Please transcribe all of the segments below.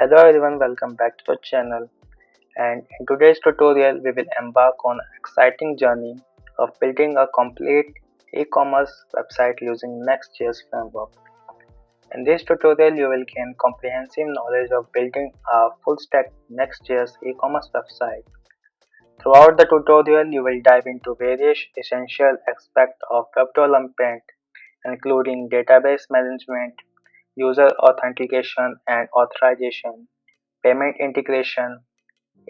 Hello everyone, welcome back to the channel, and in today's tutorial we will embark on an exciting journey of building a complete e-commerce website using Next.js framework. In this tutorial you will gain comprehensive knowledge of building a full-stack Next.js e-commerce website. Throughout the tutorial you will dive into various essential aspects of web development including database management, user authentication and authorization, payment integration,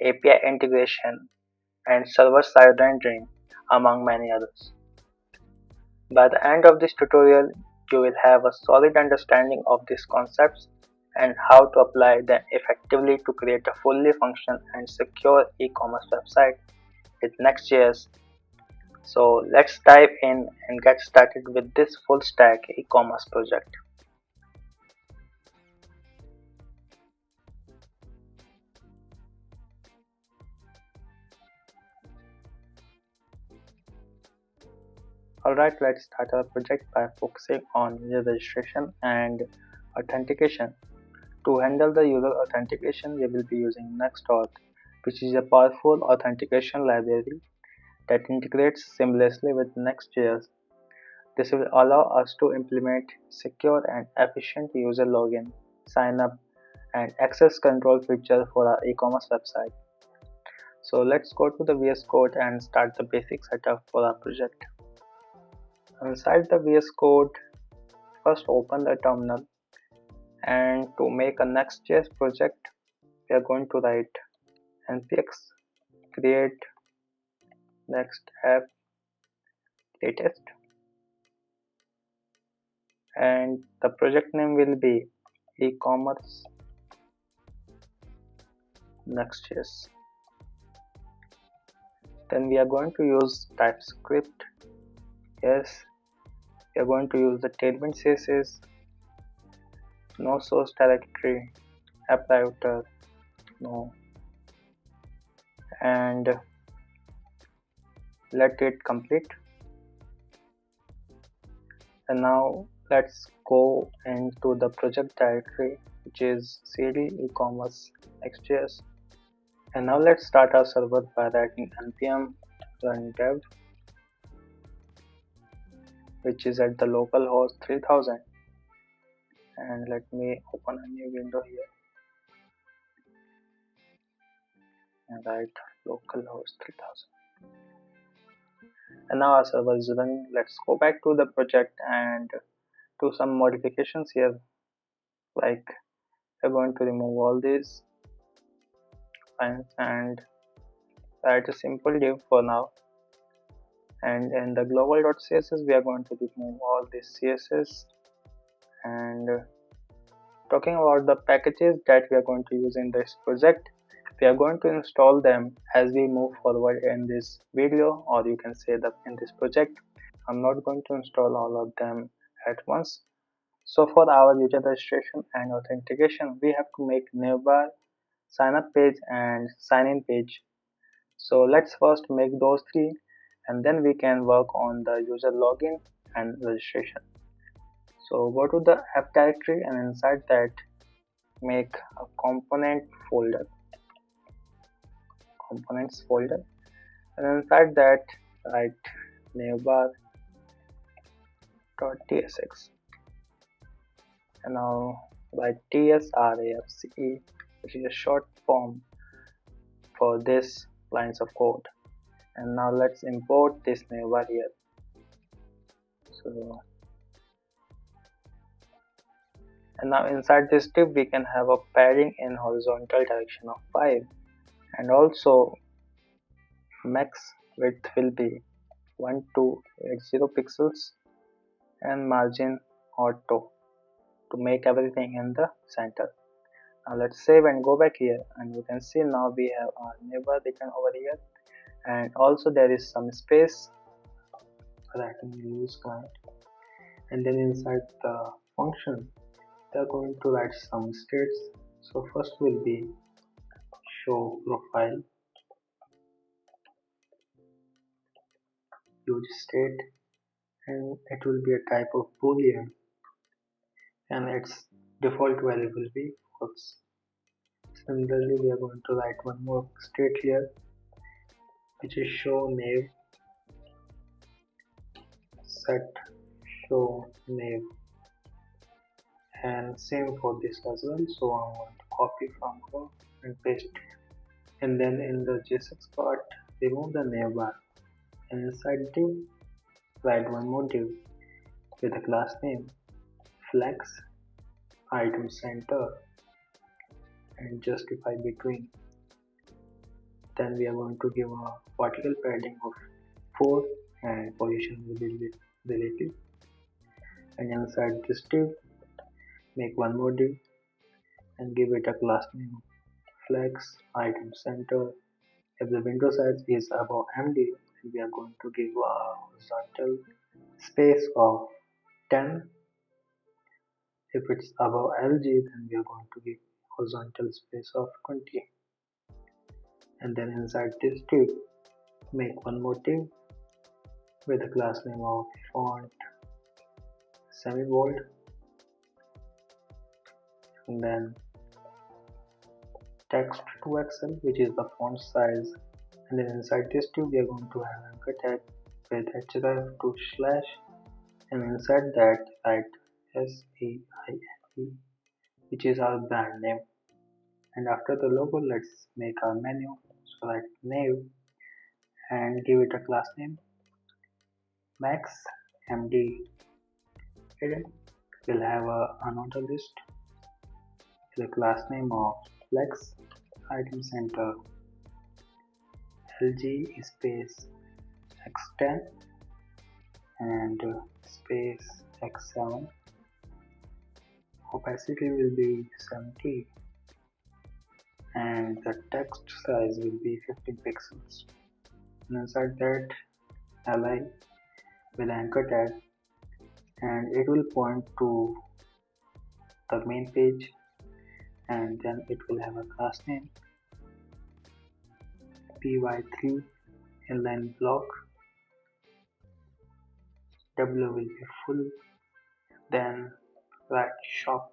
API integration, and server-side rendering, among many others. By the end of this tutorial, you will have a solid understanding of these concepts and how to apply them effectively to create a fully functional and secure e-commerce website with Next.js. So let's dive in and get started with this full stack e-commerce project. Alright, let's start our project by focusing on user registration and authentication. To handle the user authentication, we will be using NextAuth, which is a powerful authentication library that integrates seamlessly with Next.js. This will allow us to implement secure and efficient user login, sign up, and access control features for our e-commerce website. So let's go to the VS Code and start the basic setup for our project. Inside the VS Code, first open the terminal, and to make a Next.js project, we are going to write npx create next app latest, and the project name will be Ecommerce Next.js. Then we are going to use TypeScript. Yes, we are going to use the Tailwind CSS, no source directory, app router, no, and let it complete. And now let's go into the project directory, which is cd ecommerce next.js. And now let's start our server by writing npm run dev, which is at the localhost 3000. And let me open a new window here and write localhost 3000. And now our server is running. Let's go back to the project and do some modifications here. Like we're going to remove all these lines and write a simple div for now. And in the global.css we are going to remove all this css. And talking about the packages that we are going to use in this project, we are going to install them as we move forward in this video, or you can say that in this project. I'm not going to install all of them at once. So for our user registration and authentication, we have to make navbar, sign up page and sign in page. So let's first make those three, and then we can work on the user login and registration. So go to the app directory, and inside that make a components folder, and inside that write navbar.tsx, and now write tsrafce, which is a short form for this lines of code. And now let's import this navbar here. So, and now inside this div we can have a padding in horizontal direction of 5, and also max width will be 1280 pixels and margin auto to make everything in the center. Now let's save and go back here, and you can see now we have our neighbor written over here, and also there is some space writing use client. And then inside the function they are going to write some states. So first will be show profile use state, and it will be a type of boolean, and its default value will be false. Similarly, we are going to write one more state here, which is show name set show name, and same for this as well. So I'm going to copy from here and paste it. And then in the JSX part, remove the navbar, and inside div, write one more div with a class name flex item center and justify between. Then we are going to give a vertical padding of 4 and position will be relative. And inside this div, make one more div and give it a class name flex item center. If the window size is above MD, we are going to give a horizontal space of 10. If it's above LG, then we are going to give horizontal space of 20. And then inside this div, make one more div with a class name of font semi-bold, and then text to Excel, which is the font size. And then inside this div, we are going to have anchor tag with href to slash, and inside that write SEINE, which is our brand name. And after the logo, let's make our menu. So write nav and give it a class name max md hidden. We'll have another list with a class name of flex item center lg space x10 and space x7. Opacity will be 70 and the text size will be 15 pixels. And inside that, align with anchor tag, and it will point to the main page, and then it will have a class name py3 inline block. W will be full, then write shop.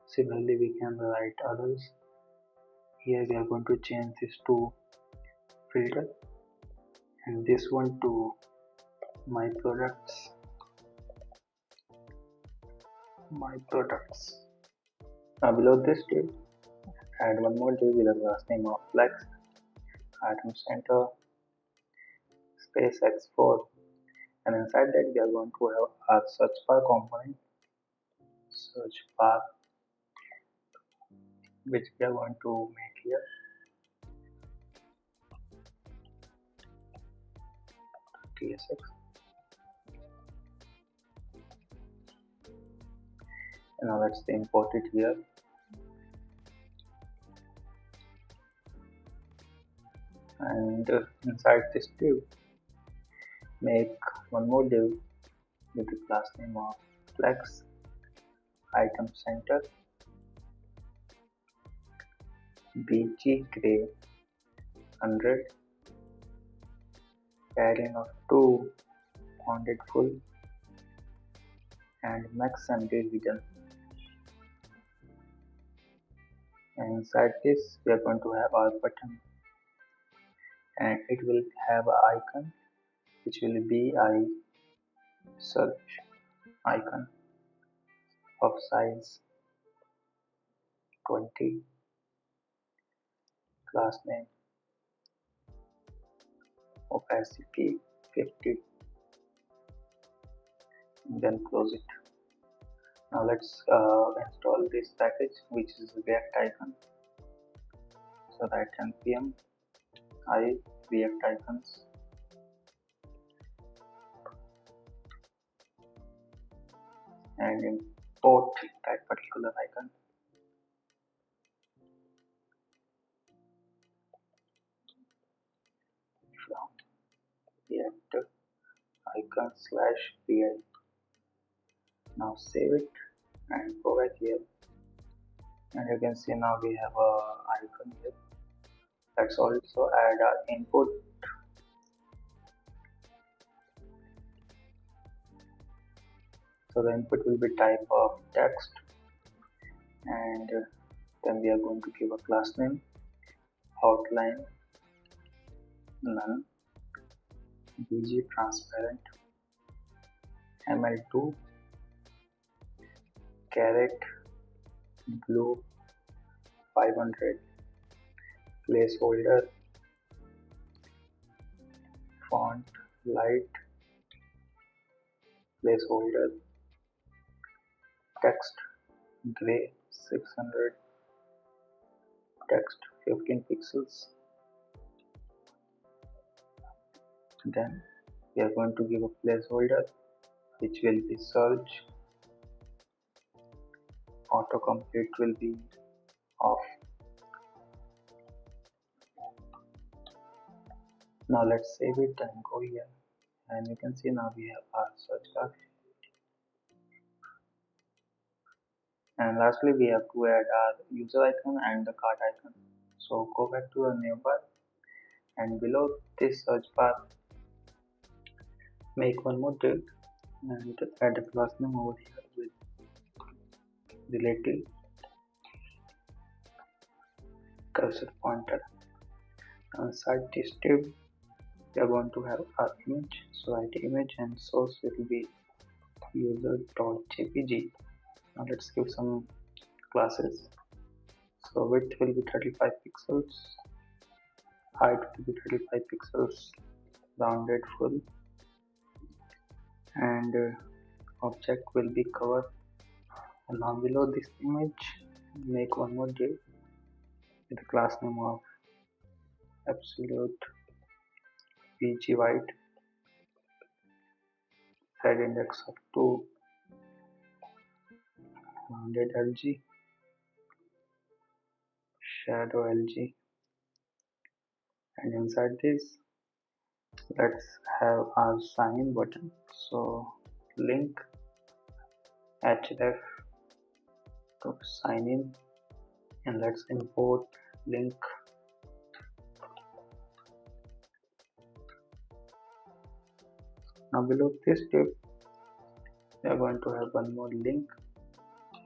Similarly, we can write others. Here we are going to change this to filter and this one to my products. Now below this div, add one more div with a class name of flex item center space x4, and inside that we are going to have our search bar component, search bar, which we are going to make here. TSX. And now let's import it here. And inside this div, make one more div with the class name of flex item center bg gray 100 padding of 2 bounded full and max md hidden. And inside this we are going to have our button, and it will have an icon which will be a search icon of size 20, class name opacity 50, and then close it. Now let's install this package, which is React icon. So write npm I React icons and import that particular icon. From React icon /vi. Now save it and go back here, and you can see now we have a icon here. Let's also add our input. So the input will be type of text, and Then we are going to give a class name, outline, none, bg transparent, ml2, caret, blue 500, placeholder, font light, placeholder, text gray 600, text 15 pixels. Then we are going to give a placeholder which will be search, autocomplete will be off. Now let's save it and go here, and you can see now we have our search bar. And lastly we have to add our user icon and the cart icon. So go back to the new bar, and below this search bar make one more div and add a class name over here with relative cursor pointer. Inside this div we are going to have our image, so write image and source will be user.jpg. Now let's give some classes. So width will be 35 pixels, height will be 35 pixels, rounded full, and object will be cover. And now below this image make one more div with the class name of absolute bg white, side index of 2, rounded lg, shadow lg, and inside this let's have our sign in button. So link href to sign in, and let's import link. Now below this div we are going to have one more link,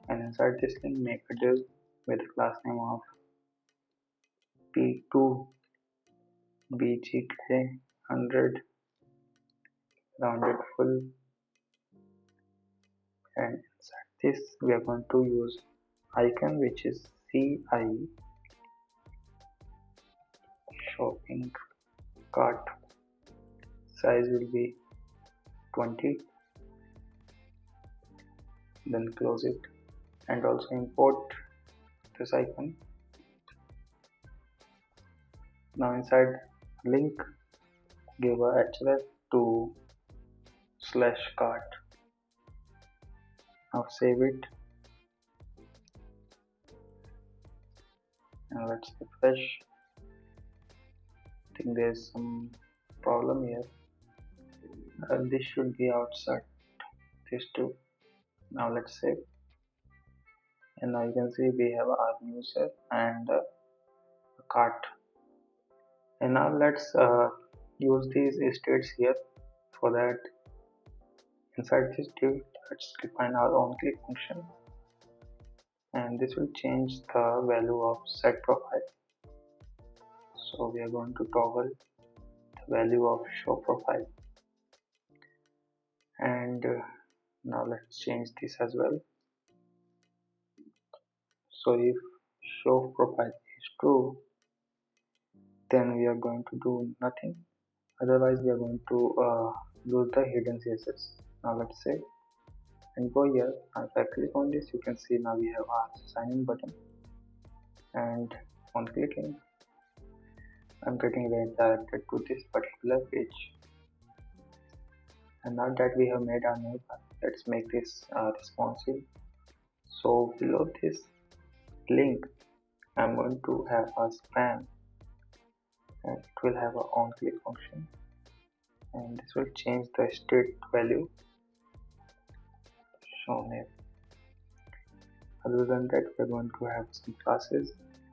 and inside this link make a div with the class name of p2 bgk 100, rounded full, and inside this we are going to use icon which is ci shopping cart, size will be 20, then close it, and also import this icon. Now inside link give a href to /cart. Now save it and let's refresh. I think there's some problem here. This should be outside this too. Now let's save, and now you can see we have our user and a cart. And now let's use these states here. For that, inside this div let's define our onClick function, and this will change the value of set profile. So we are going to toggle the value of show profile, and now let's change this as well. So if show profile is true, then we are going to do nothing, otherwise we are going to use the hidden CSS. Now let's save and go here. If I click on this, you can see now we have our sign in button, and on clicking I'm getting redirected to this particular page. And now that we have made our new path, let's make this responsive. So below this link I'm going to have a span, and it will have a onClick function, and this will change the state value shown here. Other than that, we're going to have some classes.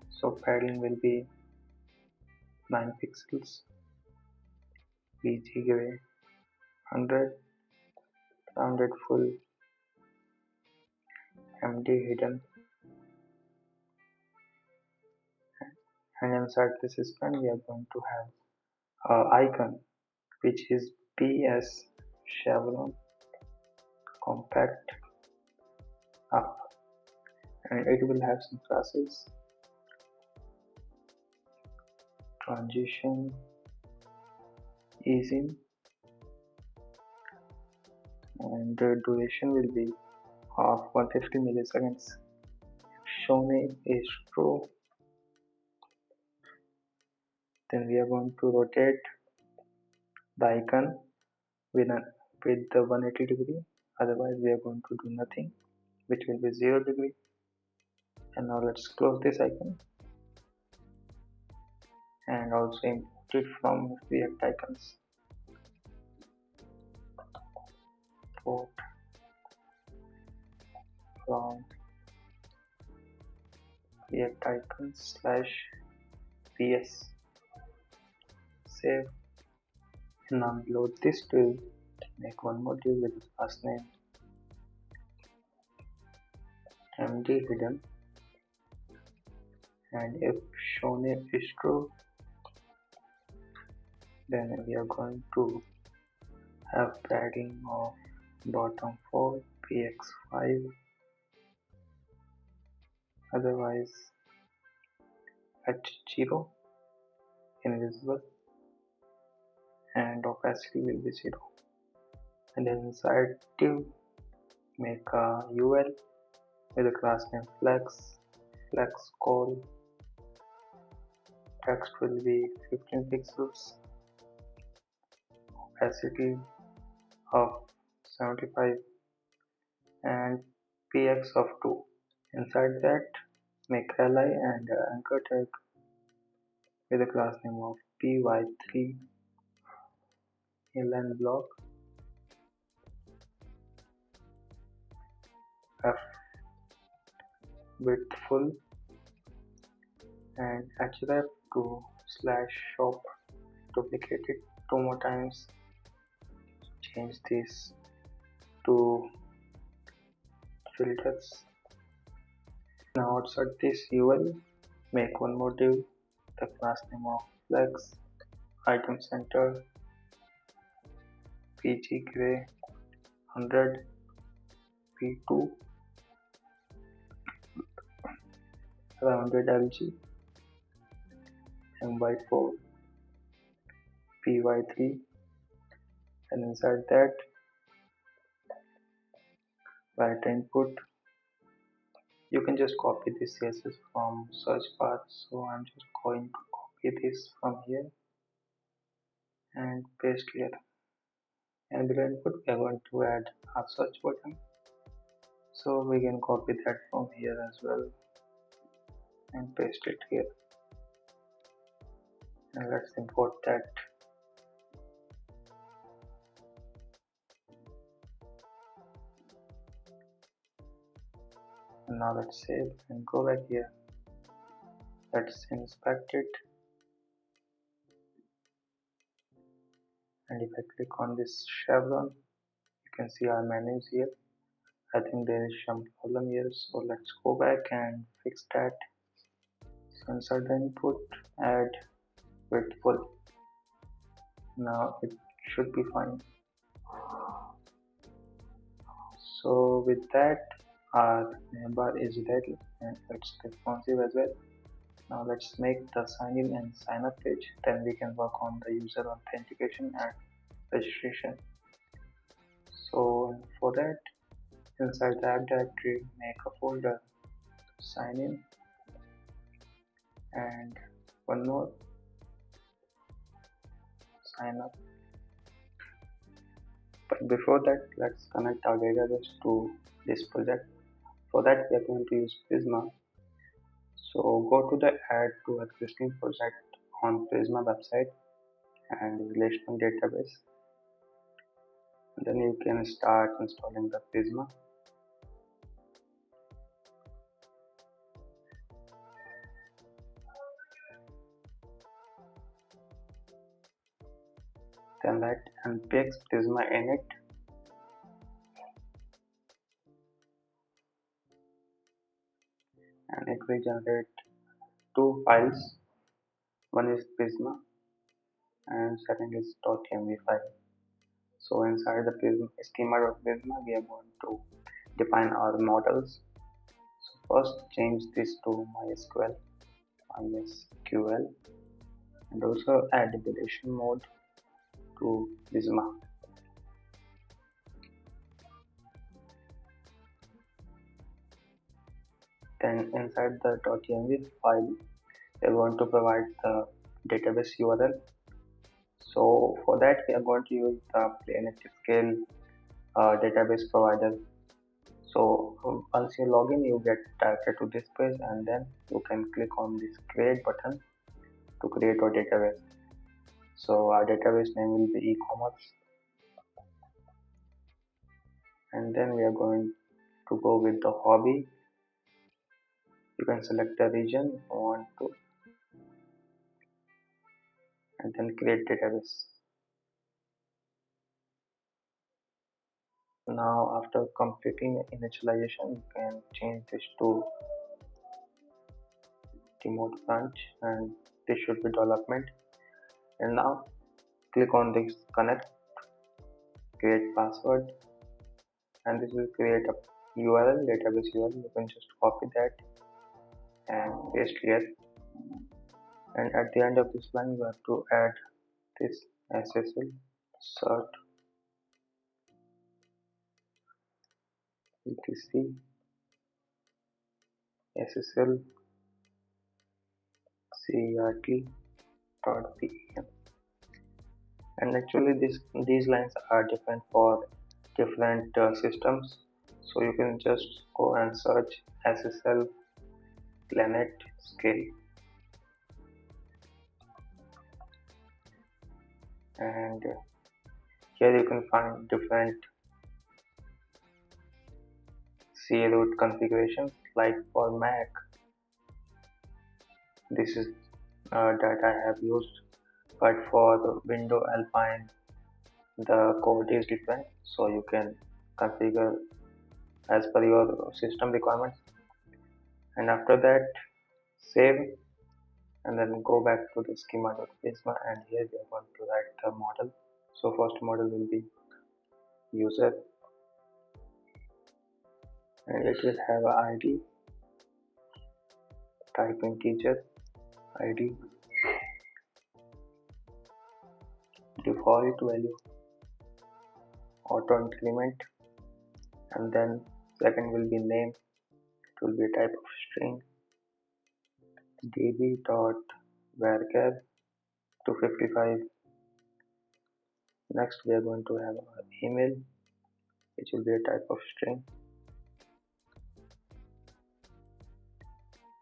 So padding will be 9 pixels, bg gray 100, rounded full, md hidden, And inside this span we are going to have a icon which is PS chevron compact up, and it will have some classes: transition, easing, and the duration will be of 150 milliseconds. Shown is true, then we are going to rotate the icon with, with the 180 degree, otherwise we are going to do nothing, which will be 0 degree. And now let's close this icon and also import it from React icons. Import from React icons /ps. Save. And now load this div, make one more div with the class name md hidden, and if shown is true, then we are going to have padding of bottom 4 px5, otherwise h0 invisible, and opacity will be 0. And then inside div make a ul with the class name flex call, text will be 15 pixels, opacity of 75, and px of 2. Inside that make li and anchor tag with the class name of py3 inline block, f width full, and href to /shop, duplicate it 2 more times, change this to filters. Now outside this ul make one more div, the class name of flex item center pg gray 100 p2 rounded lg my4 py3, and inside that write input. You can just copy this CSS from search bar, so I'm just going to copy this from here and paste here. And below input we are going to add a search button, so we can copy that from here as well and paste it here. And let's import that. And now let's save and go back here. Let's inspect it, and if I click on this chevron, you can see our menus here. I think there is some problem here, so let's go back and fix that. So inside the input add width full. Now it should be fine. So with that, our bar is ready and it's responsive as well. Now let's make the sign in and sign up page, then we can work on the user authentication and registration. So for that, inside the app directory make a folder sign in and one more sign up. But before that, let's connect our database to this project. For that we are going to use Prisma. So go to the add to existing project on Prisma website and relational database. And then you can start installing the Prisma. Then let npx Prisma init and it will generate 2 files. One is Prisma and second is .env file. So inside the Prisma schema.prisma, we are going to define our models. So first change this to MySQL, and also add deletion mode to Prisma. Then inside the .env file, we are going to provide the database URL. So for that, we are going to use the PlanetScale database provider. So once you log in, you get directed to this page, and then you can click on this create button to create our database. So our database name will be Ecommerce, and then we are going to go with the hobby. You can select the region you want to, and then create database. Now after completing initialization, you can change this to remote branch, and this should be development. And now click on this connect, create password, and this will create a URL, database URL. You can just copy that and paste here. And at the end of this line, you have to add this SSL cert etc SSL cert.pem. And actually these lines are different for different systems, so you can just go and search SSL PlanetScale, and here you can find different C root configurations. Like for Mac, this is that I have used, but for the Windows Alpine the code is different, so you can configure as per your system requirements. And after that, save, and then go back to the schema.prisma, and here we are going to write the model. So first model will be user, and it will have a ID, type integer, ID, default value, auto increment, and then second will be name, it will be a type of string, db.varchar 255. Next we are going to have our email, which will be a type of string,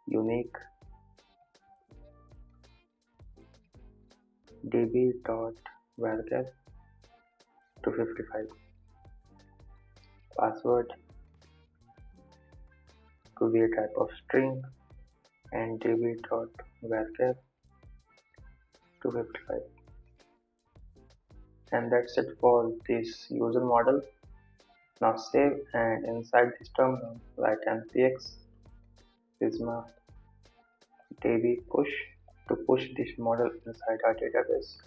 unique, db.varchar 255, password to be a type of string, and db.varchar 255. And that's it for this user model. Now save, and inside this terminal write npx prisma db push to push this model inside our database.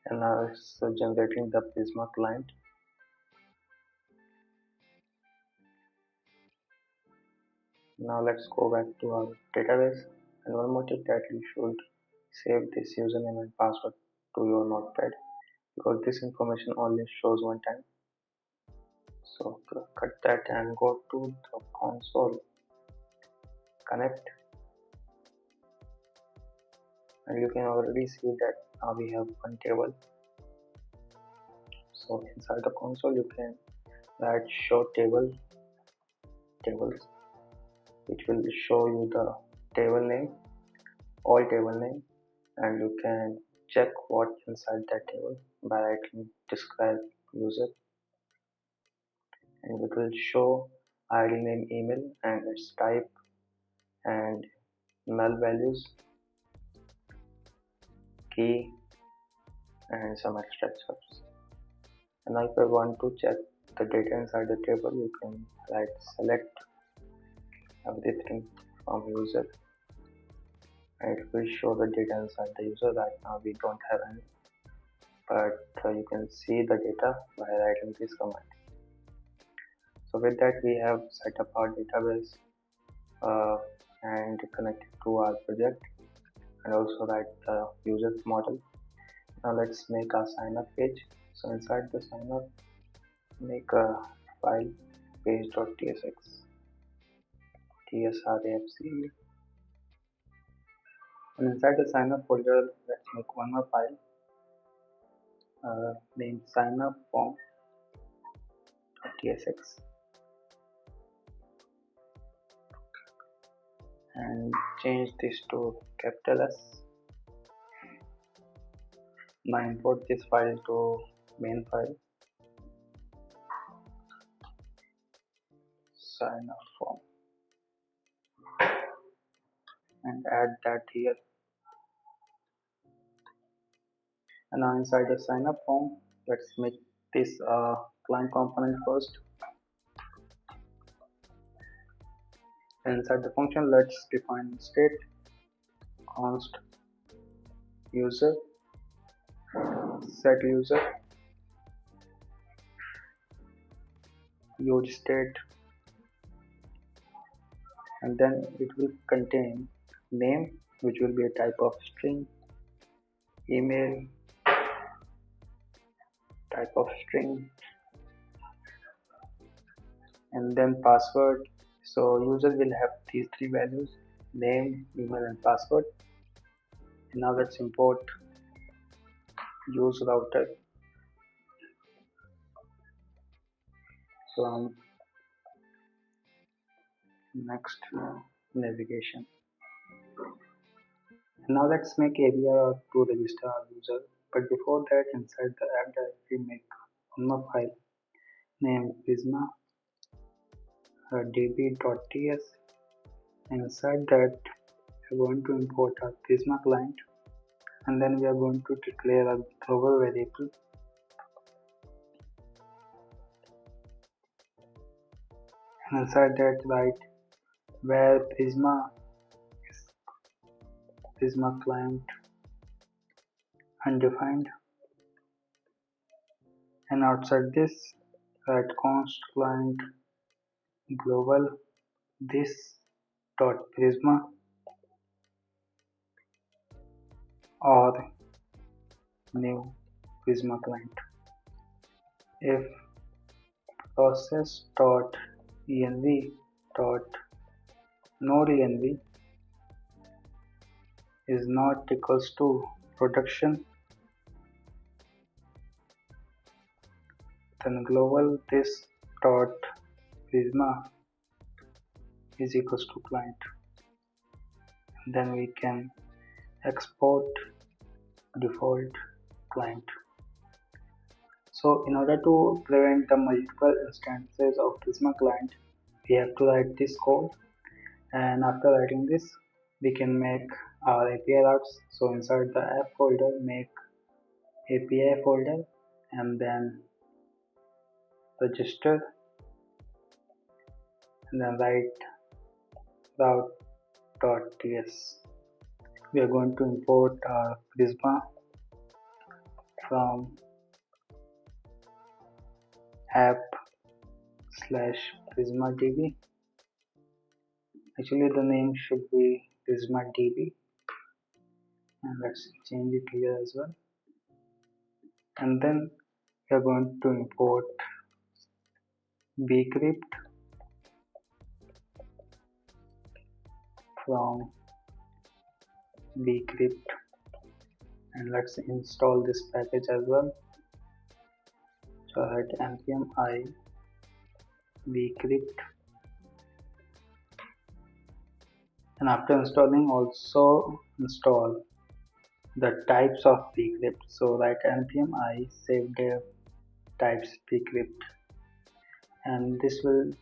And now it's generating the Prisma client. Now let's go back to our database, and one more tip that you should save this username and password to your notepad, because this information only shows one time. So cut that and go to the console, connect, and you can already see that now we have one table. So inside the console you can write show tables, which will show you the table name, all table name, and you can check what's inside that table by writing describe user, and it will show id, name, email, and its type, and null values, key, and some extra stuff. And now if I want to check the data inside the table, you can write select everything from user. It will show the data inside the user. Right now we don't have any, but you can see the data by writing this command. So with that we have set up our database uh, and connected to our project, and also write the user model. Now let's make a sign up page. So inside the sign up, make a file page.tsx tsrafc, and inside the sign up folder let's make one more file named sign up form.tsx, and change this to capital S. Now import this file to main file, sign up form, and add that here. And now inside the sign up form, let's make this client component first. Inside the function, let's define state const user, set user, use state, and then it will contain name, which will be a type of string, email, type of string, and then password. So user will have these three values: name, email, and password. And now let's import use router from next navigation. Now let's make API to register our user. But before that, inside the app directory, make one more file named prisma db.ts. Inside that, we're going to import our prisma client, and then we are going to declare a global variable inside that write where prisma is prisma client undefined, and outside this write const client global this dot prisma or new prisma client. If process dot env dot node env is not equals to production, then global this dot prisma is equals to client. And then we can export default client. So in order to prevent the multiple instances of prisma client, we have to write this code, and after writing this we can make our API routes. So inside the app folder, make API folder, and then register, and then write route.ts. We are going to import our prisma from app slash prisma db. Actually the name should be prisma db, and let's change it here as well. And then we are going to import bcrypt from bcrypt, and let's install this package as well. So write npm I bcrypt, and after installing also install the types of bcrypt. So write npm I savedev types bcrypt, and this will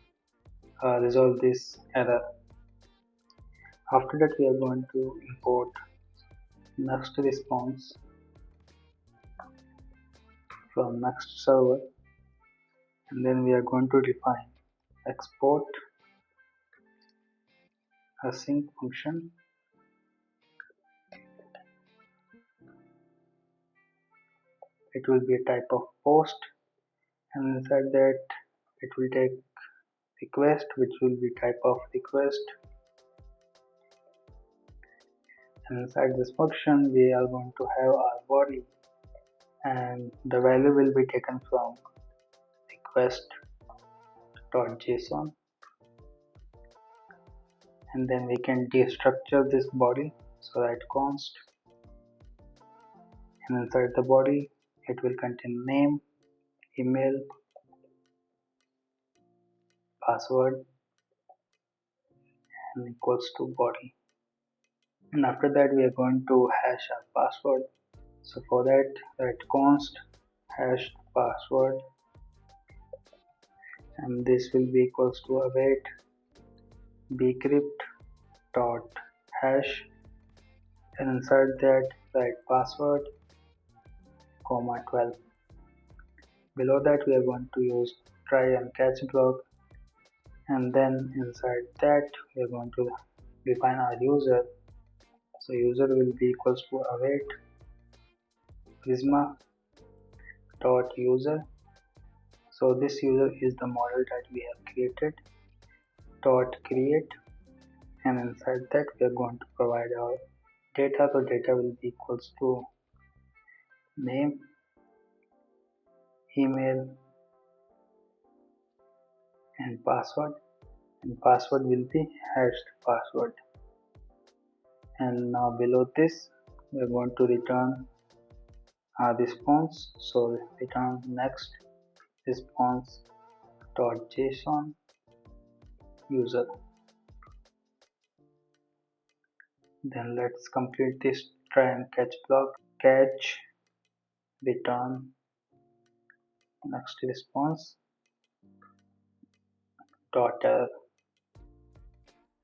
resolve this error. After that we are going to import next response from next server, and then we are going to define export async function. It will be a type of post, and inside that it will take request, which will be type of request. And inside this function we are going to have our body, and the value will be taken from request.json, and then we can destructure this body. So write const, and inside the body it will contain name, email, password, and equals to body. And after that we are going to hash our password. So for that, write const hash password, and this will be equals to await bcrypt dot hash, and inside that write password comma 12. Below that we are going to use try and catch block, and then inside that we are going to define our user. So user will be equals to await prisma dot user. So this user is the model that we have created dot create, and inside that we are going to provide our data. So data will be equals to name, email, and password will be hashed password. And now below this we are going to return our response. So return next response dot json user. Then let's complete this try and catch block. Catch return next response dot error,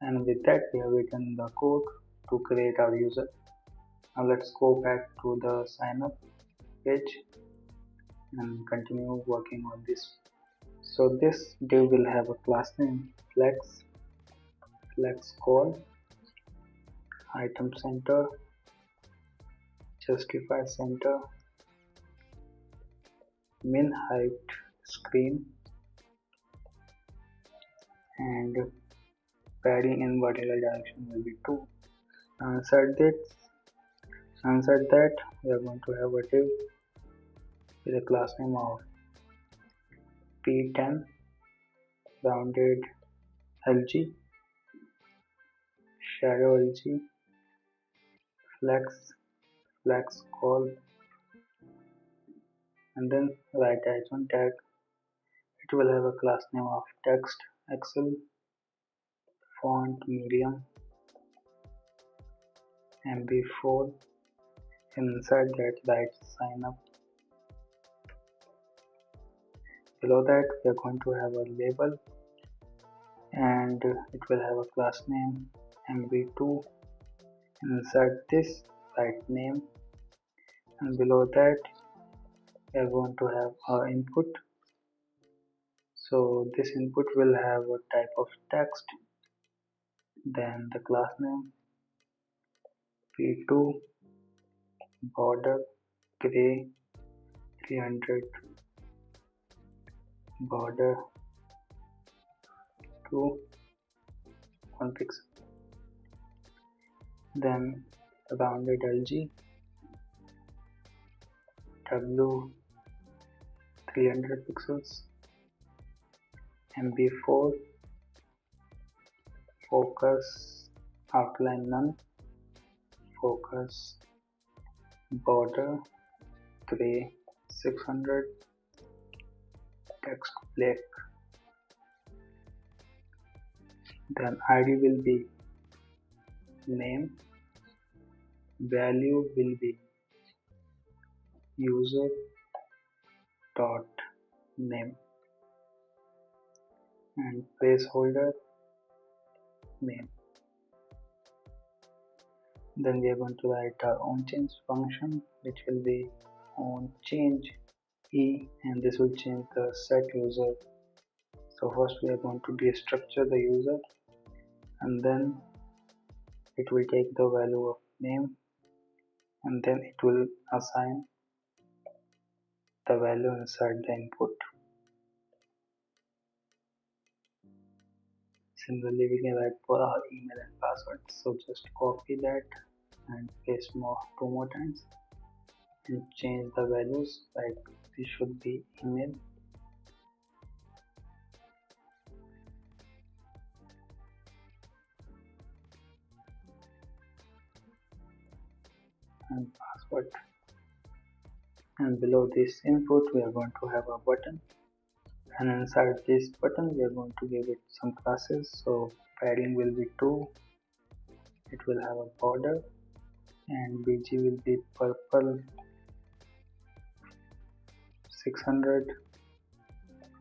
and with that we have written the code to create our user. Now let's go back to the sign up page and continue working on this. So this div will have a class name flex call, item center, justify center, min height screen, and padding in vertical direction will be 2. Inside that we are going to have a div with a class name of p10 rounded lg, shadow lg, flex call, and then write h1 tag. It will have a class name of text excel, font medium, mb4, and inside that write sign up. Below that we are going to have a label, and it will have a class name mb2, and inside this write name, and below that we are going to have our input. So this input will have a type of text, then the class name p2 border gray 300 border to 1 pixel, then rounded lg w 300 pixels, mb4 focus outline none, focus border gray 600, text black. Then id will be name, value will be user dot name, and placeholder name. Then we are going to write our own change function, which will be on change e, and this will change the set user. So first we are going to destructure the user, and then it will take the value of name and then it will assign the value inside the input. Similarly, we can write for our email and password. So just copy that and paste two more times and change the values. Like this should be email and password. And below this input, we are going to have a button. And inside this button, we are going to give it some classes. So padding will be 2. It will have a border and BG will be purple 600,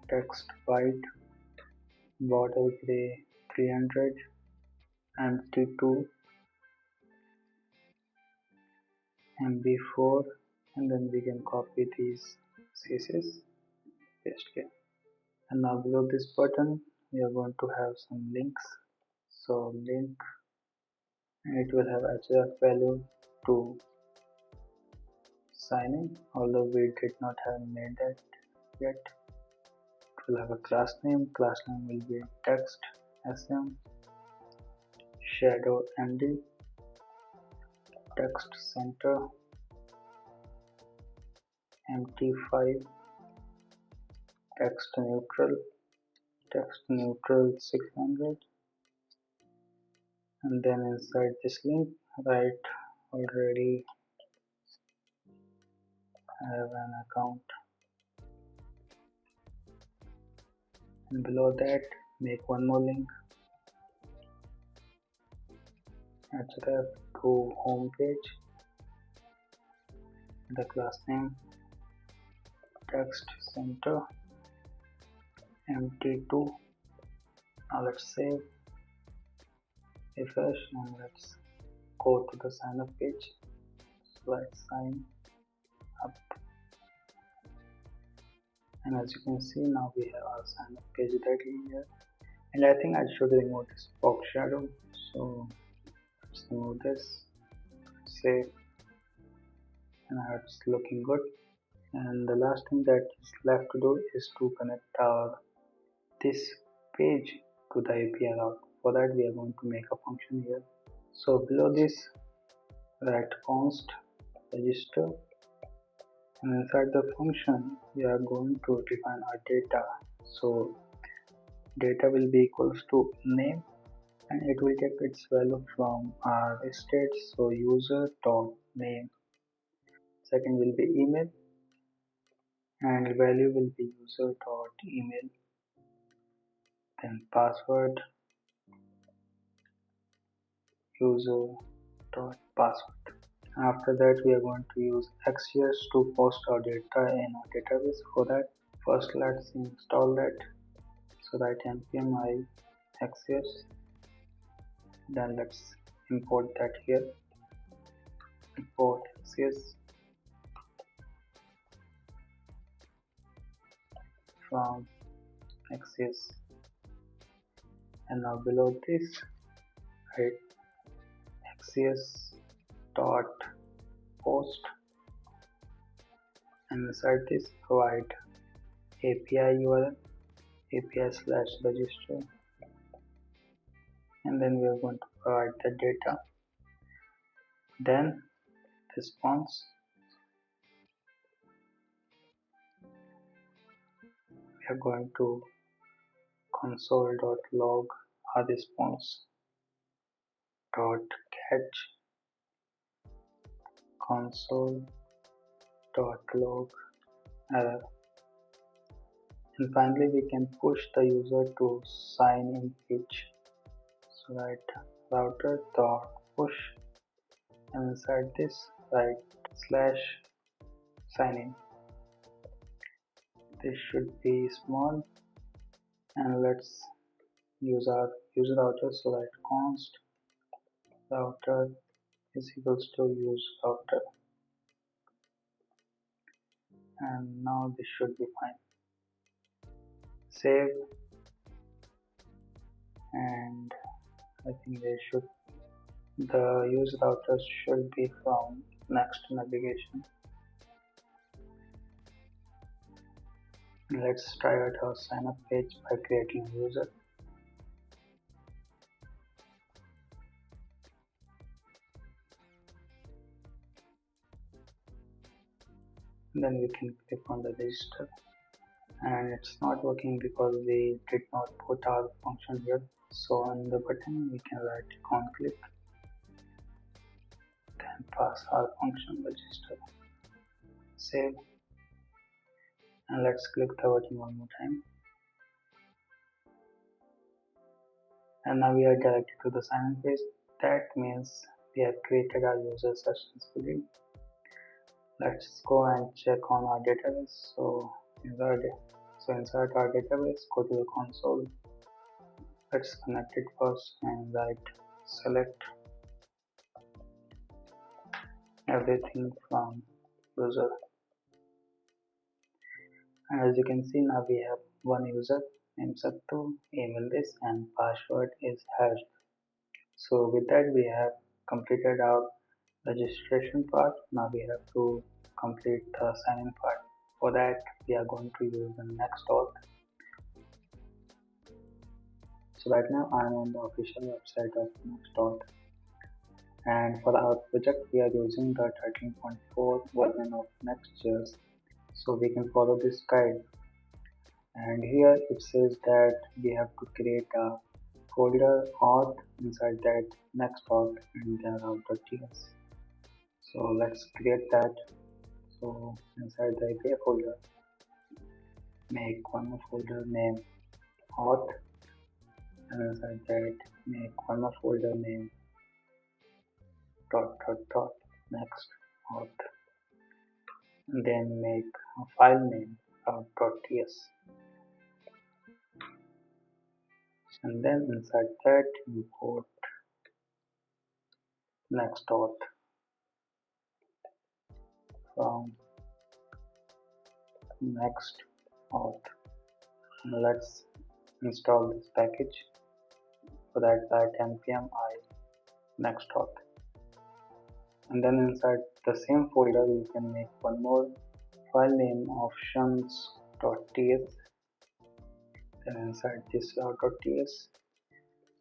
text white, border gray 300, MT2, MB4, and then we can copy these CSS, paste here. And now below this button, we are going to have some links. So link, and it will have href value to sign in, although we did not have made that yet. It will have a class name will be text sm, shadow md, text center mt5, text neutral 600, and then inside this link write already have an account, and below that make one more link, href to home page, the class name text center mt2. Now let's save, refresh, and let's go to the sign up page. So let's sign up, and as you can see, now we have our sign up page directly here. And I think I should remove this box shadow, so let's remove this, save, and now it's looking good. And the last thing that is left to do is to connect our this page to the API route. For that we are going to make a function here. So below this write const register, and inside the function we are going to define our data. So data will be equals to name, and it will take its value from our state, so user dot name. Second will be email, and value will be user dot email, then password user dot password. After that we are going to use NextJs to post our data in our database. For that, first let's install that. So write npm I NextJs, then let's import that here. Import NextJs from NextJs, and now below this write NextJs dot post, and inside this provide API URL API/register, and then we are going to provide the data, then response. We are going to console.log our response dot catch console.log error, and finally we can push the user to sign in page. So write router dot push, and inside this write slash sign in. This should be small, and let's use our user router. So write const router is equals to use router, and now this should be fine. Save, and I think they should The use routers should be from Next navigation. Let's try out our sign up page by creating a user. Then we can click on the register, and it's not working because we did not put our function here. So on the button we can right on click, then pass our function register, save, and let's click the button one more time. And now we are directed to the sign in page. That means we have created our user successfully. Let's go and check on our database. So inside our database, go to the console. Let's connect it first and select everything from user. And as you can see, now we have one user named Sattu, email this, and password is hashed. So with that we have completed our registration part. Now we have to complete the sign in part. For that we are going to use the NextAuth. So right now I am on the official website of NextAuth, and for our project we are using the 13.4 version of Next.js. So we can follow this guide, and here it says that we have to create a folder auth, inside that NextAuth and then auth.ts. So let's create that. So inside the API folder, make one more folder named auth, and inside that make one more folder named next auth, and then make a file name auth.ts, and then inside that import next auth from next auth. Let's install this package. For that by 10 p.m. I next auth, and then inside the same folder you can make one more file name options.ts. Then inside this auth.ts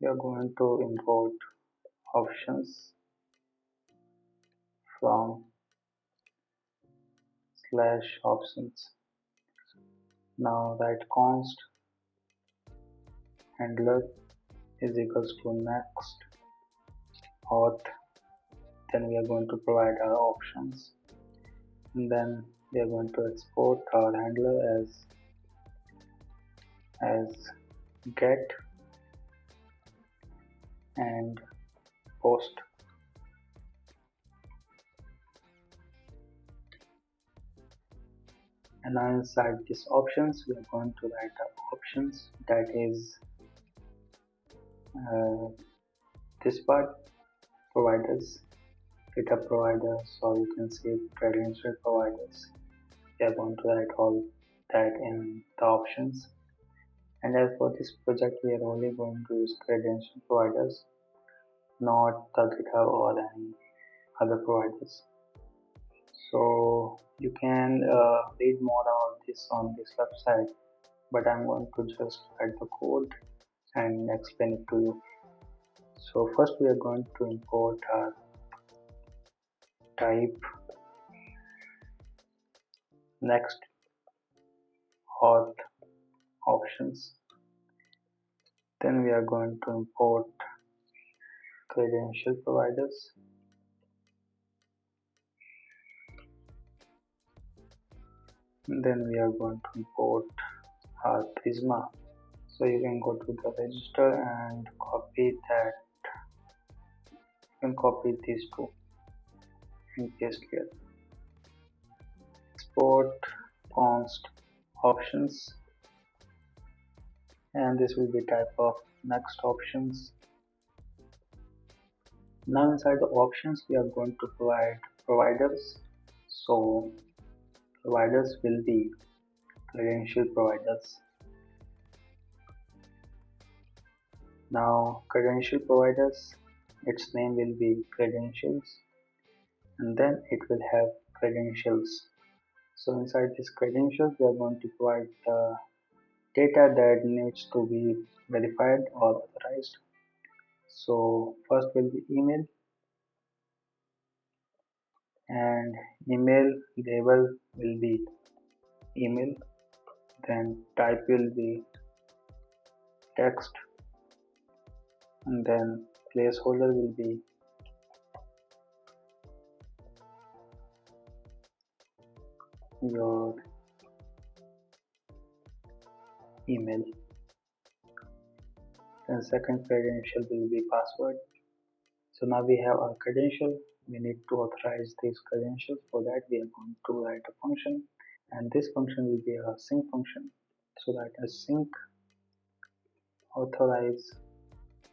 we are going to import options from /options. Now that const handler is equals to next auth, then we are going to provide our options, and then we are going to export our handler as get and post. And now inside these options we are going to write our options, that is this part, providers, data providers, or you can say credential providers. We are going to write all that in the options. And as for this project we are only going to use credential providers, not the GitHub or any other providers. So you can read more about this on this website, but I'm going to just write the code and explain it to you. So first we are going to import our type next auth options. Then we are going to import credential providers. And then we are going to import our Prisma. So you can go to the register and copy that. You can copy these two and paste here. Export const options, and this will be type of next options. Now inside the options we are going to provide providers. So providers will be credential providers. Now credential providers its name will be credentials, and then it will have credentials. So inside this credentials, we are going to provide the data that needs to be verified or authorized. So first will be email, and email label will be email, then type will be text, and then placeholder will be your email. Then second credential will be password. So now we have our credential. We need to authorize these credentials. For that, we are going to write a function, and this function will be a sync function. So that a sync authorize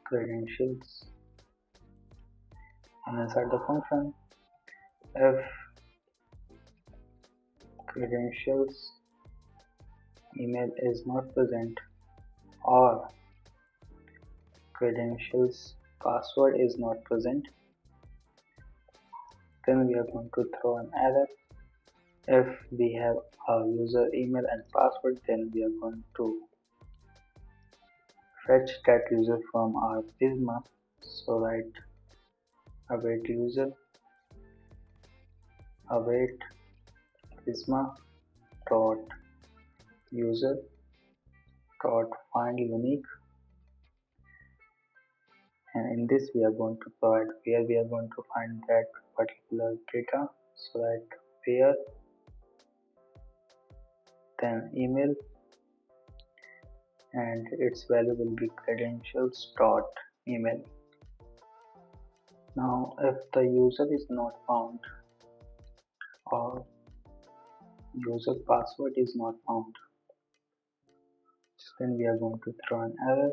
credentials, and inside the function, if credentials email is not present or credentials password is not present, then we are going to throw an error. If we have a user email and password, then we are going to fetch that user from our Prisma. So write await user, await Prisma dot user dot find unique, and in this we are going to provide where we are going to find that particular data. So that where, then email, and its value will be credentials dot email. Now if the user is not found or user password is not found, then we are going to throw an error.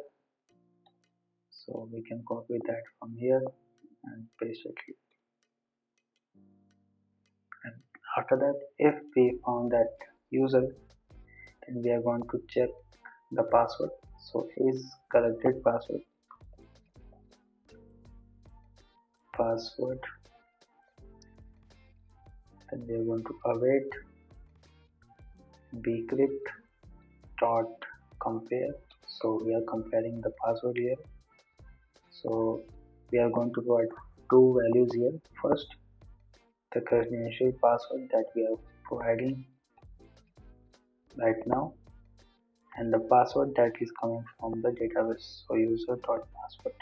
So we can copy that from here and paste it here. And after that, if we found that user, then we are going to check the password. So is corrected password, then we are going to await bcrypt dot compare. So we are comparing the password here. So we are going to provide two values here. First, the credential password that we are providing right now, and the password that is coming from the database. So user dot password.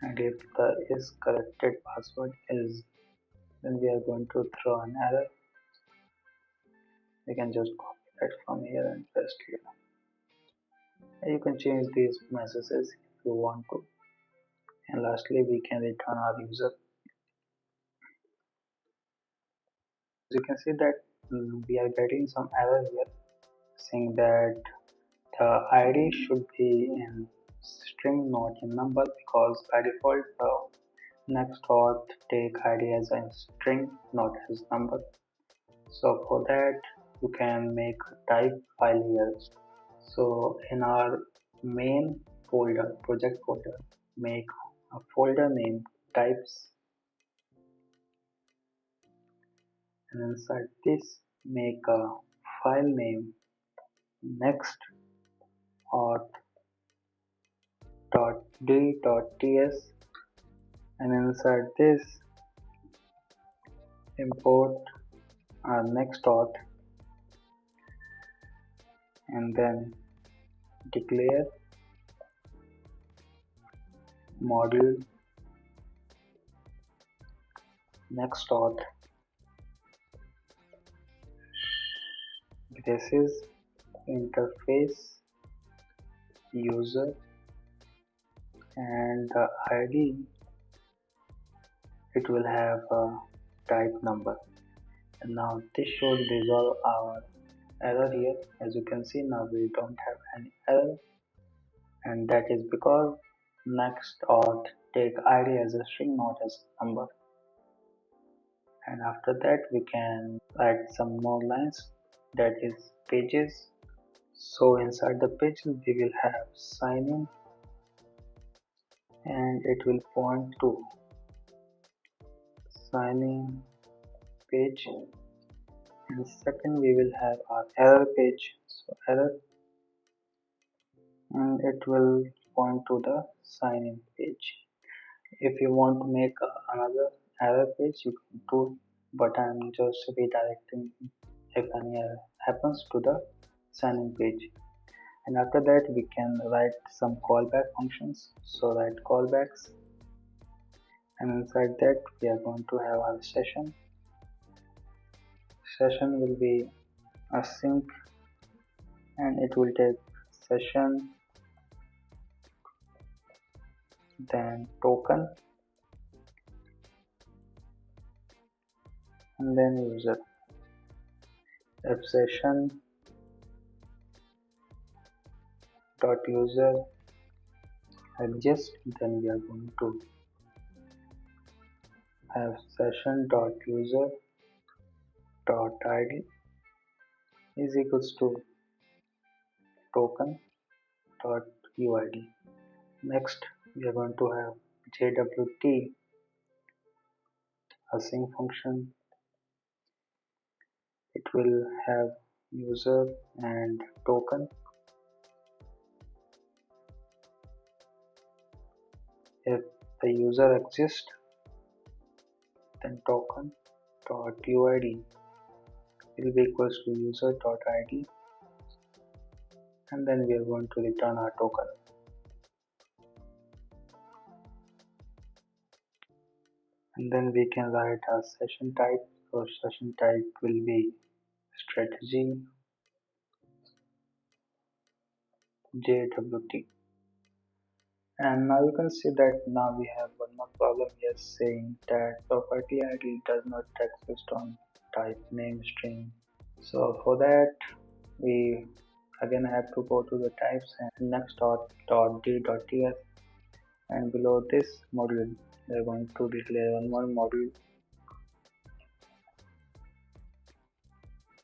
And if the is corrected password is, then we are going to throw an error. We can just copy that from here and paste here. And you can change these messages if you want to. And lastly, we can return our user. As you can see that we are getting some error here saying that the ID should be in string, not in number, because by default NextAuth take ID as a string, not as number. So for that, you can make a type file here. So in our main folder, project folder, make a folder name types, and inside this make a file name nextauth.d.ts, and inside this import our NextAuth, and then declare module NextAuth. This is interface user, and the ID it will have a type number. And now this should resolve our error here. As you can see, now we don't have any error, and that is because NextAuth take ID as a string, not as a number. And after that we can write some more lines, that is pages. So inside the pages we will have sign in, and it will point to sign in page, and second we will have our error page, so error, and it will point to the sign in page. If you want to make another error page, you can do, but I'm just redirecting if any error happens to the sign in page. And after that we can write some callback functions, so write callbacks, and inside that we are going to have our session. Session will be async, and it will take session, then token, and then user. If session dot user exists, then we are going to have session dot user dot id is equals to token dot uid. Next we are going to have jwt async function. It will have user and token. If the user exists, then token dot uid will be equals to user dot id, and then we are going to return our token. And then we can write our session type. So session type will be strategy jwt. And now you can see that now we have one more problem here saying that property id does not exist on type name string. So for that we again have to go to the types and next.d.ts, and below this module we are going to declare one more module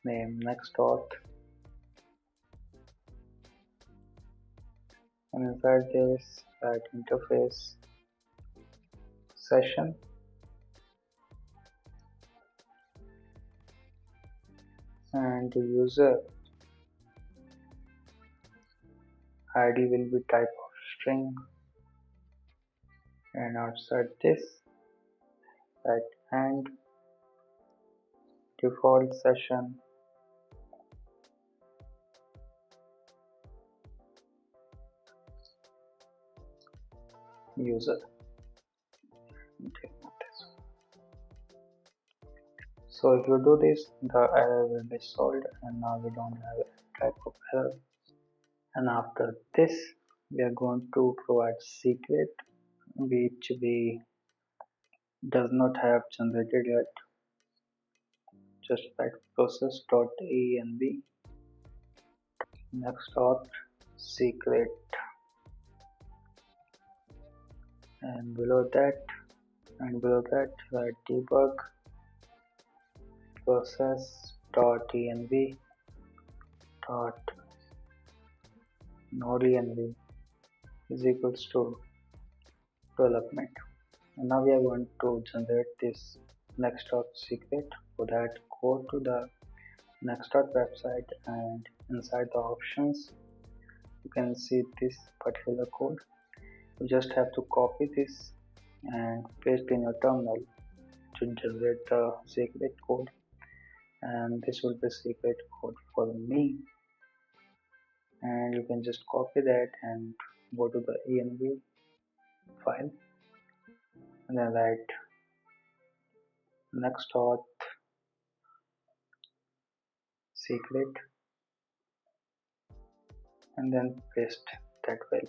named NextAuth, and inside this write interface session, and the user id will be type of string, and outside this write and default session user. So if you do this, the error will be solved, and now we don't have any type of error. And after this we are going to provide secret, which we does not have generated yet. Just write process.env NextAuth secret, and below that write debug process.env dot node.env is equals to development. And now we are going to generate this NextAuth secret. For that, go to the NextAuth website, and inside the options you can see this particular code. You just have to copy this and paste in your terminal to generate the secret code, and this will be secret code for me. And you can just copy that and go to the env file, and then write NextAuth secret, and then paste that value.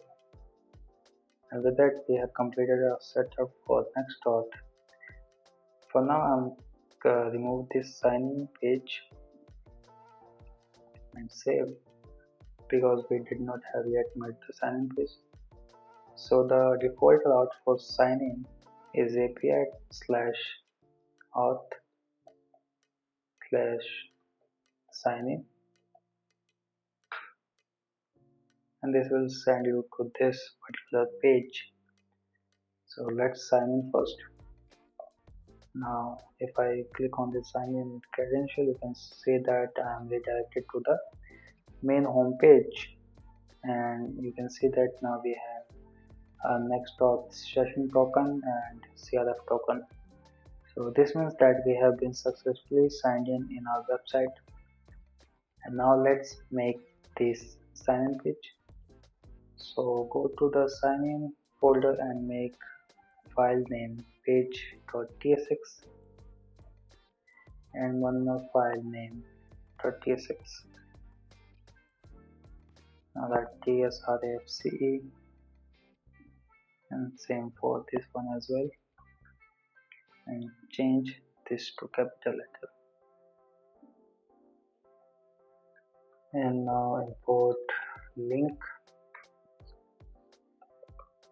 And with that we have completed our setup for NextAuth. For now I'm remove this sign-in page and save, because we did not have yet made the sign-in page. So the default route for sign-in is api/auth/sign-in, and this will send you to this particular page. So let's sign in first. Now if I click on the sign in credential, you can see that I am redirected to the main home page, and you can see that now we have a NextAuth session token and CRF token. So this means that we have been successfully signed in our website. And now let's make this sign in page. So go to the sign in folder and make file name page.tsx and one more file name .tsx. Now that tsrfce, and same for this one as well, and change this to capital letter. And now import link,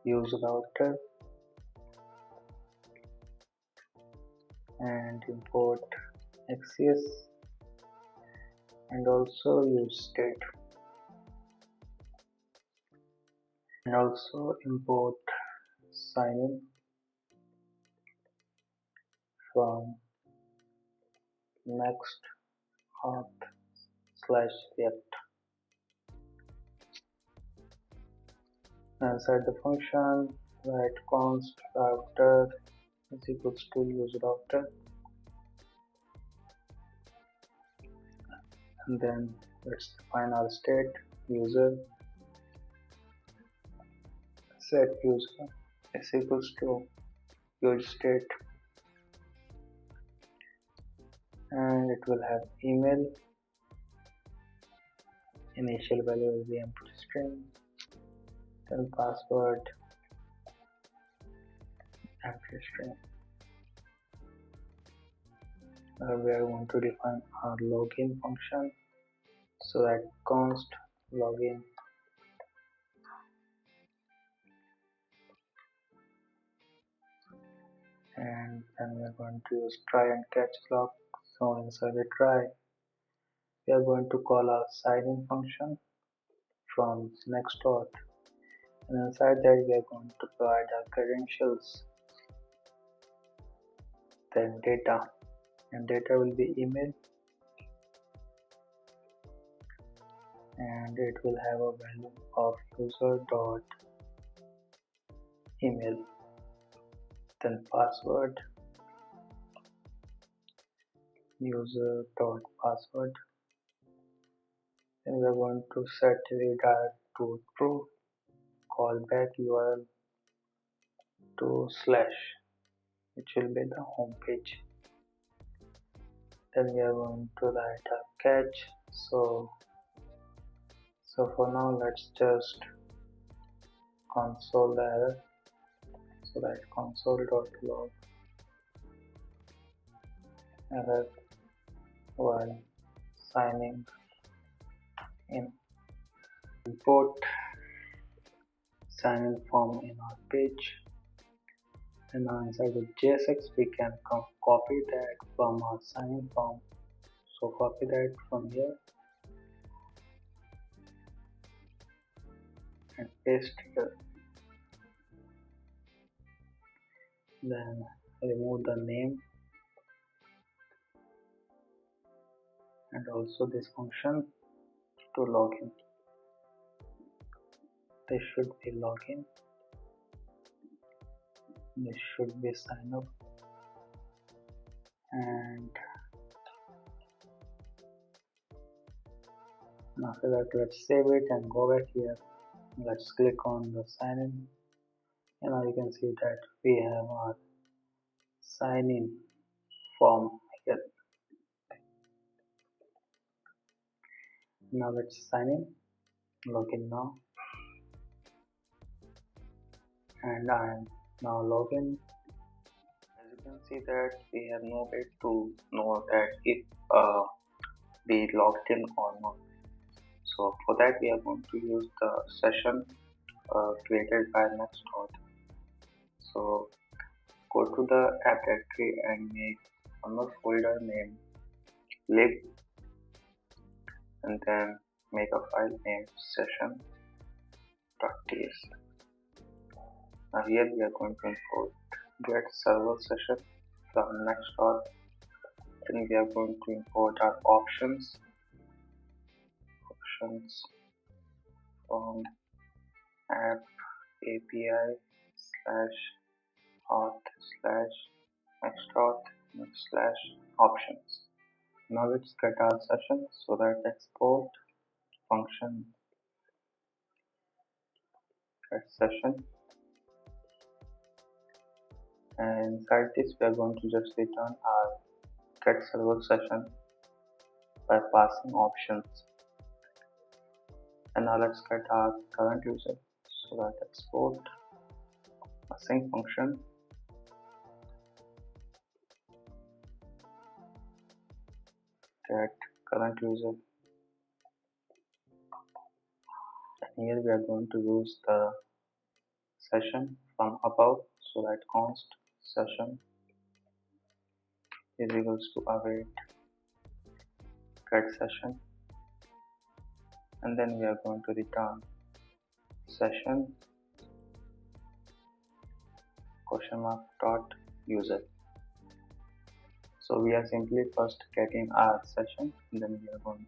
use router, and import XCS, and also use state, and also import sign-in from NextAuth/React. Inside the function, write const router is equals to use router, and then let's define our state user set user is equals to use state, and it will have email, initial value will be empty string, then password empty string. We are going to define our login function, so that const login, and then we are going to use try and catch block. So inside the try, we are going to call our sign-in function from NextAuth, and inside that we are going to provide our credentials, then data, and data will be email, and it will have a value of user.email, then password user.password, and we are going to set redirect to true, callback URL to slash, which will be the home page. Then we are going to write a catch. So for now, let's just console the error. So that console.log error while signing in. Import sign in form in our page, and now inside the JSX we can copy that from our sign in form. So copy that from here and paste here. Then remove the name and also this function to login. This should be login. This should be sign up, and after that let's save it and go back here. Let's click on the sign in, and now you can see that we have our sign in form here. Now let's sign in, login now, and I am now login. As you can see that we have no way to know that if we logged in or not. So for that we are going to use the session created by NextAuth. So go to the app directory and make another folder named lib, and then make a file named session.ts. Now here we are going to import get server session from NextAuth. Then we are going to import our options from app API slash auth slash NextAuth slash options. Now let's get our session, so that export function get session, and inside this we are going to just return our get server session by passing options. And now let's get our current user, so that export async function get current user. And here we are going to use the session from above, so that const session is equals to await get session, and then we are going to return session question mark dot user. So we are simply first getting our session, and then we are going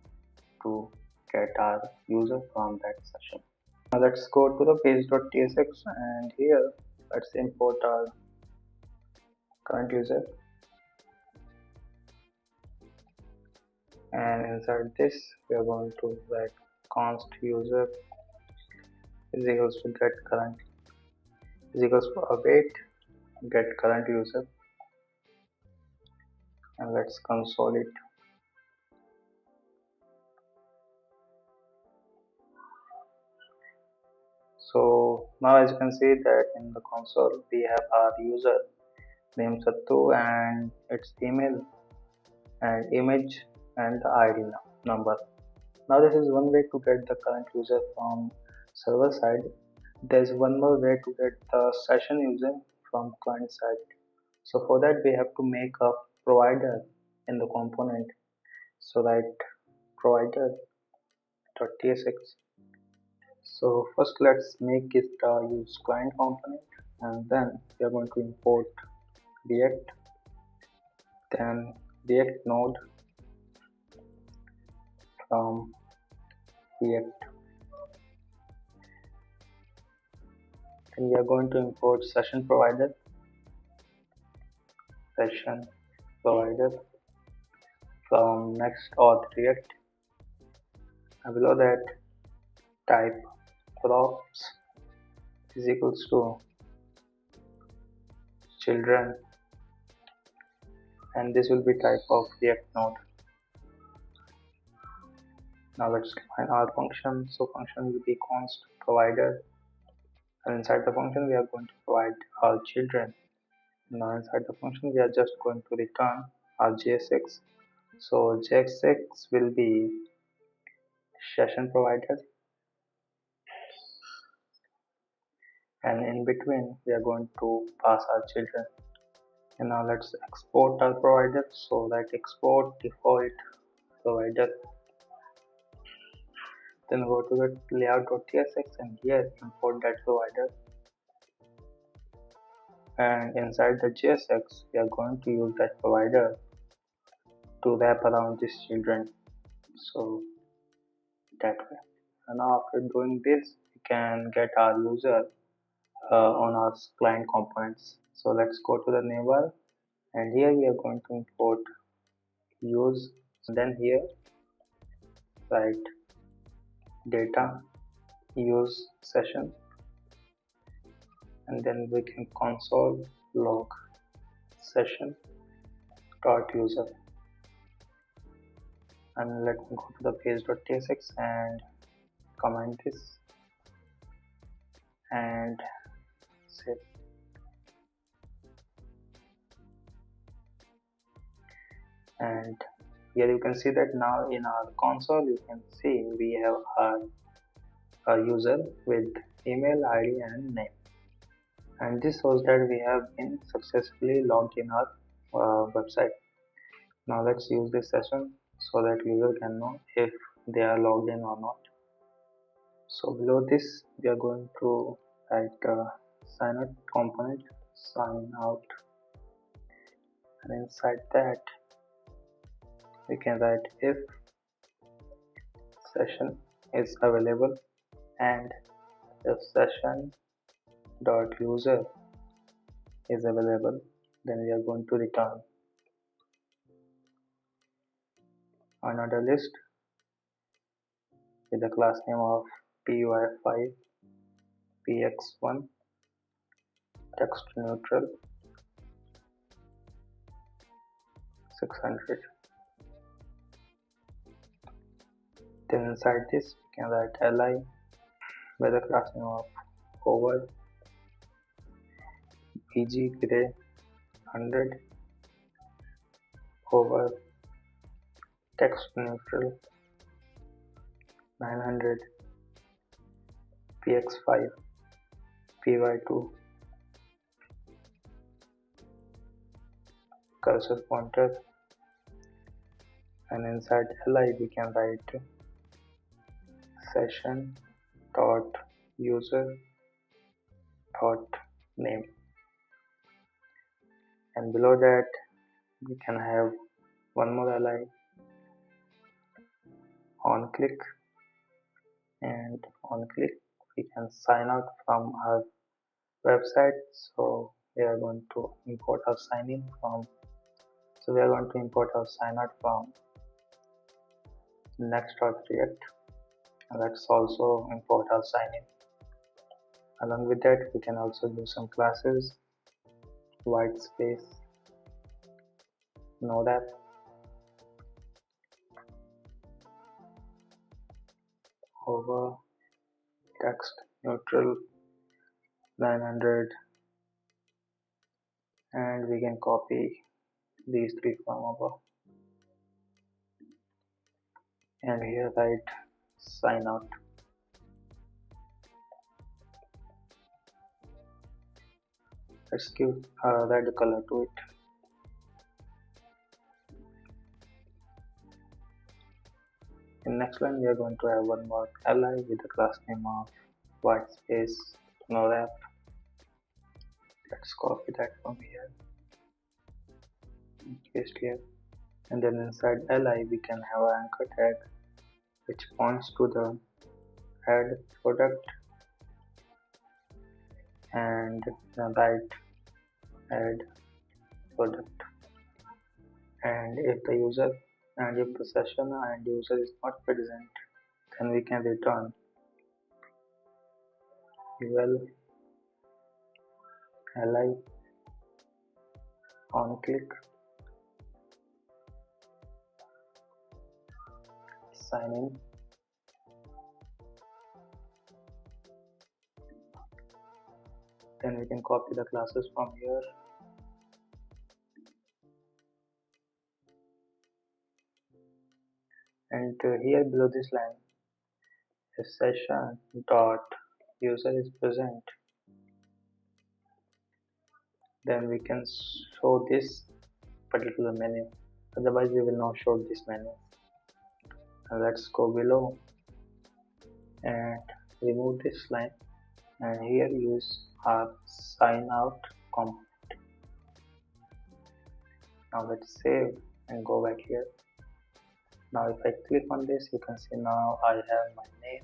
to get our user from that session. Now let's go to the page.tsx, and here let's import our current user, and inside this we are going to write const user is equals to get current is equals to await get current user, and let's console it. So now as you can see that in the console we have our user name Sattu and its email and image and the ID number. Now this is one way to get the current user from server side. There's one more way to get the session user from client side. So for that we have to make a provider in the component. So that provider.tsx. So first let's make it use client component, and then we are going to import React, then React node from React. Then we are going to import session provider from NextAuth React, and below that type props is equals to children, and this will be type of React node. Now let's define our function. So function will be const provider, and inside the function we are going to provide our children. Now inside the function we are just going to return our JSX. So JSX will be session provider, and in between we are going to pass our children. And now let's export our provider, so that export default provider, then go to the layout.tsx, and here import that provider, and inside the JSX we are going to use that provider to wrap around these children, so that way. And now after doing this we can get our user on our client components. So let's go to the neighbor, and here we are going to import use, and then here write data use session, and then we can console log session dot user, and let me go to the page.tsx and comment this and save. And here you can see that now in our console you can see we have our user with email, ID and name, and this shows that we have been successfully logged in our website. Now let's use this session so that user can know if they are logged in or not. So below this we are going to write sign out component, sign out, and inside that we can write if session is available and if session dot user is available, then we are going to return another list with the class name of py5 px1 text neutral 600. Then inside this we can write li with the class name of over bg gray 100 over text neutral 900 px5 py2 cursor pointer, and inside li we can write session dot user dot name, and below that we can have one more li on click, and on click we can sign out from our website. So we are going to import our sign in from sign out from Next.js, and let's also import our sign in. Along with that we can also use some classes, white space node app, over text neutral 900, and we can copy these three from above and here write sign out. Let's give red color to it. In next line we are going to have one more li with the class name of white space node app. Let's copy that from here and paste here, and then inside li we can have an anchor tag which points to the add product, and then write add product, and if the session and user is not present, then we can return ul li on click sign in, then we can copy the classes from here and here below this line if session dot user is present, then we can show this particular menu, otherwise we will not show this menu. And let's go below and remove this line and here use our sign out component. Now let's save and go back here. Now if I click on this, you can see now I have my name,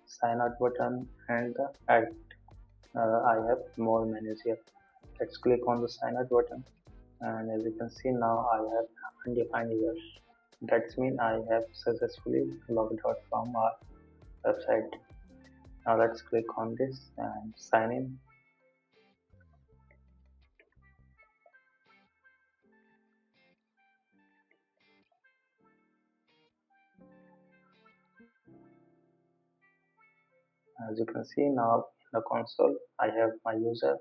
sign out button, and the add. I have more menus here. Let's click on the sign out button, and as you can see now I have undefined here. That means I have successfully logged out from our website. Now let's click on this and sign in. As you can see now in the console I have my user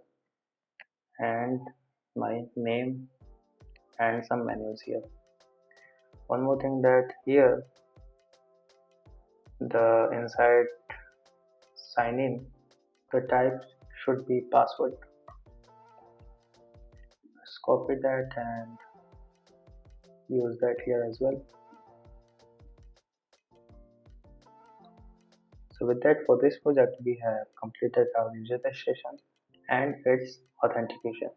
and my name and some menus here. One more thing, that here the inside sign in the type should be password. Let's copy that and use that here as well. So with that, for this project we have completed our user registration. and its authentication.